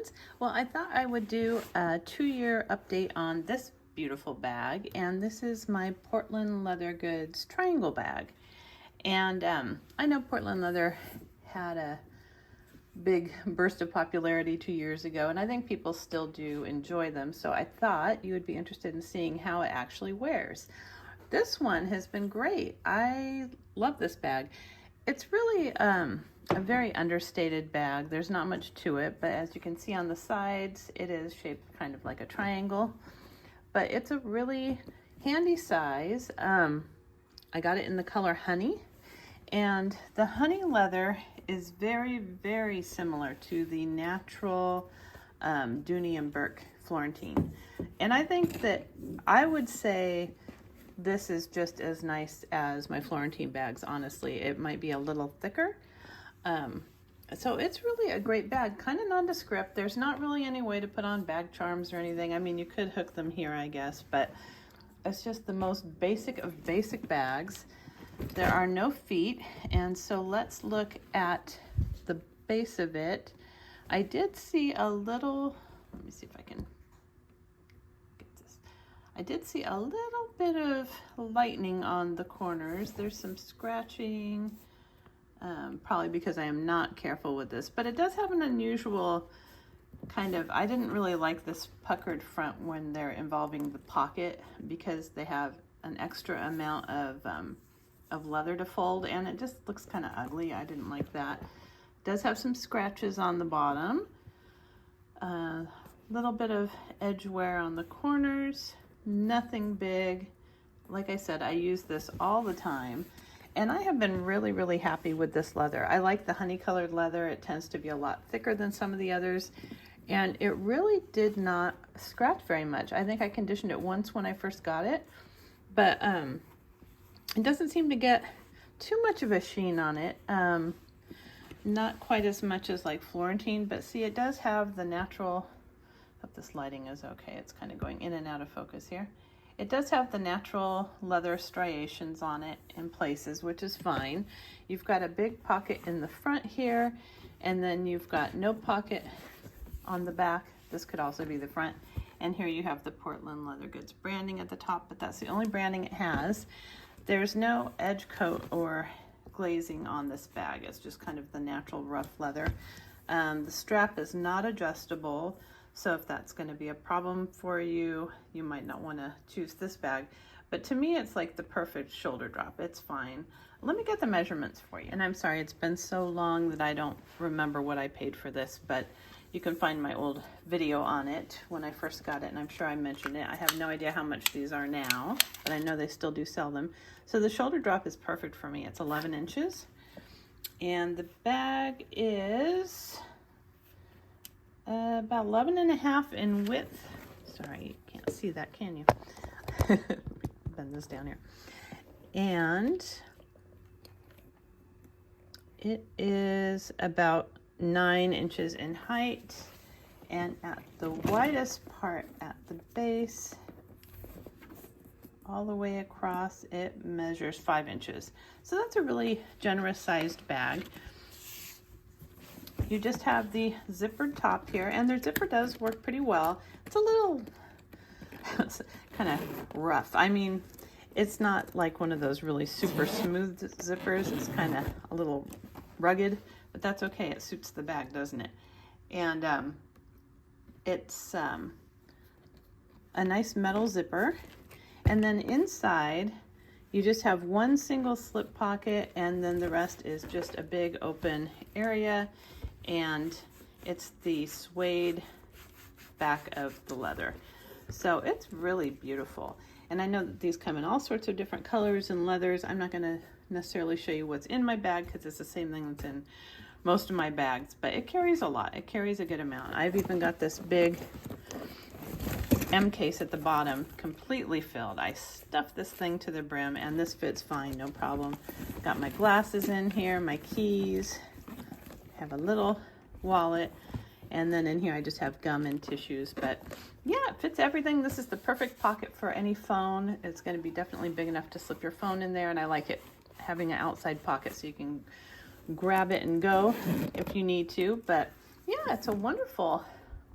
friends. Well, I thought I would do a 2-year update on this beautiful bag, and this is my Portland Leather Goods triangle bag. And I know Portland Leather had a big burst of popularity 2 years ago, and I think people still do enjoy them, so I thought you would be interested in seeing how it actually wears. This one has been great. I love this bag. It's really a very understated bag. There's not much to it, but as you can see on the sides, it is shaped kind of like a triangle, but it's a really handy size. I got it in the color honey, and the honey leather is very, very similar to the natural Dooney and Burke Florentine. And I think that I would say this is just as nice as my Florentine bags, honestly. It might be a little thicker. So it's really a great bag, kind of nondescript. There's not really any way to put on bag charms or anything. I mean, you could hook them here, I guess, but it's just the most basic of basic bags. There are no feet, and so let's look at the base of it. I did see a little, let me see if I can get this. I did see a little bit of lightening on the corners. There's some scratching, probably because I am not careful with this, but it does have an unusual kind of, I didn't really like this puckered front when they're involving the pocket, because they have an extra amount of leather to fold, and it just looks kind of ugly. I didn't like that. It does have some scratches on the bottom, a little bit of edge wear on the corners, nothing big. Like I said, I use this all the time, and I have been really, really happy with this leather. I like the honey colored leather. It tends to be a lot thicker than some of the others, and it really did not scratch very much. I think I conditioned it once when I first got it, but it doesn't seem to get too much of a sheen on it. Not quite as much as like Florentine, but see, it does have the natural, hope this lighting is okay. It's kind of going in and out of focus here. It does have the natural leather striations on it in places, which is fine. You've got a big pocket in the front here, and then you've got no pocket on the back. This could also be the front. And here you have the Portland Leather Goods branding at the top, but that's the only branding it has. There's no edge coat or glazing on this bag. It's just kind of the natural rough leather. The strap is not adjustable, so if that's going to be a problem for you, you might not want to choose this bag. But to me, it's like the perfect shoulder drop. It's fine. Let me get the measurements for you. And I'm sorry, it's been so long that I don't remember what I paid for this, but you can find my old video on it when I first got it, and I'm sure I mentioned it. I have no idea how much these are now, but I know they still do sell them. So the shoulder drop is perfect for me. It's 11 inches, and the bag is about 11 and a half in width. Sorry, you can't see that, can you? Bend this down here. And it is about 9 inches in height, and at the widest part at the base, all the way across, it measures 5 inches. So that's a really generous sized bag. You just have the zippered top here, and their zipper does work pretty well. It's a little kind of rough. I mean, it's not like one of those really super smooth zippers. It's kind of a little rugged, but that's okay. It suits the bag, doesn't it? And it's a nice metal zipper. And then inside, you just have one single slip pocket, and then the rest is just a big open area. And it's the suede back of the leather. So it's really beautiful. And I know that these come in all sorts of different colors and leathers. I'm not going to necessarily show you what's in my bag, because it's the same thing that's in most of my bags, but it carries a lot. It carries a good amount. I've even got this big M case at the bottom completely filled. I stuffed this thing to the brim, and this fits fine, no problem. Got my glasses in here, my keys, have a little wallet, and then in here I just have gum and tissues. But yeah, it fits everything. This is the perfect pocket for any phone. It's going to be definitely big enough to slip your phone in there, and I like it having an outside pocket so you can grab it and go if you need to. But yeah, it's a wonderful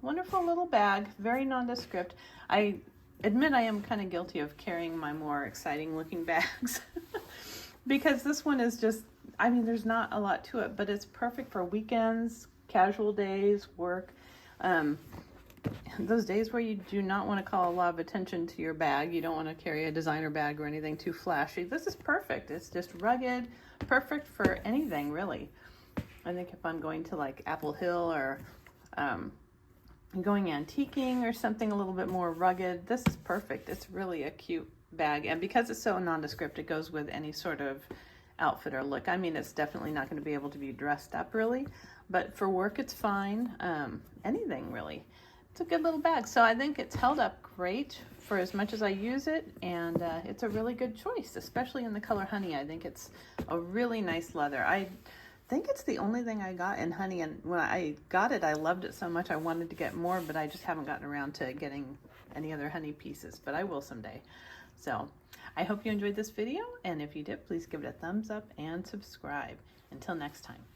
wonderful little bag, very nondescript. I admit I am kind of guilty of carrying my more exciting looking bags because this one is just, I mean, there's not a lot to it, but it's perfect for weekends, casual days, work. Those days where you do not want to call a lot of attention to your bag, you don't want to carry a designer bag or anything too flashy, this is perfect. It's just rugged, perfect for anything really. I think if I'm going to like Apple Hill or going antiquing or something a little bit more rugged, this is perfect. It's really a cute bag, and because it's so nondescript, it goes with any sort of outfit or look. I mean, it's definitely not going to be able to be dressed up really, but for work it's fine. Anything really. It's a good little bag. So I think it's held up great for as much as I use it, and it's a really good choice, especially in the color honey. I think it's a really nice leather. I think it's the only thing I got in honey, and when I got it, I loved it so much I wanted to get more, but I just haven't gotten around to getting any other honey pieces, but I will someday. So I hope you enjoyed this video, and if you did, please give it a thumbs up and subscribe. Until next time.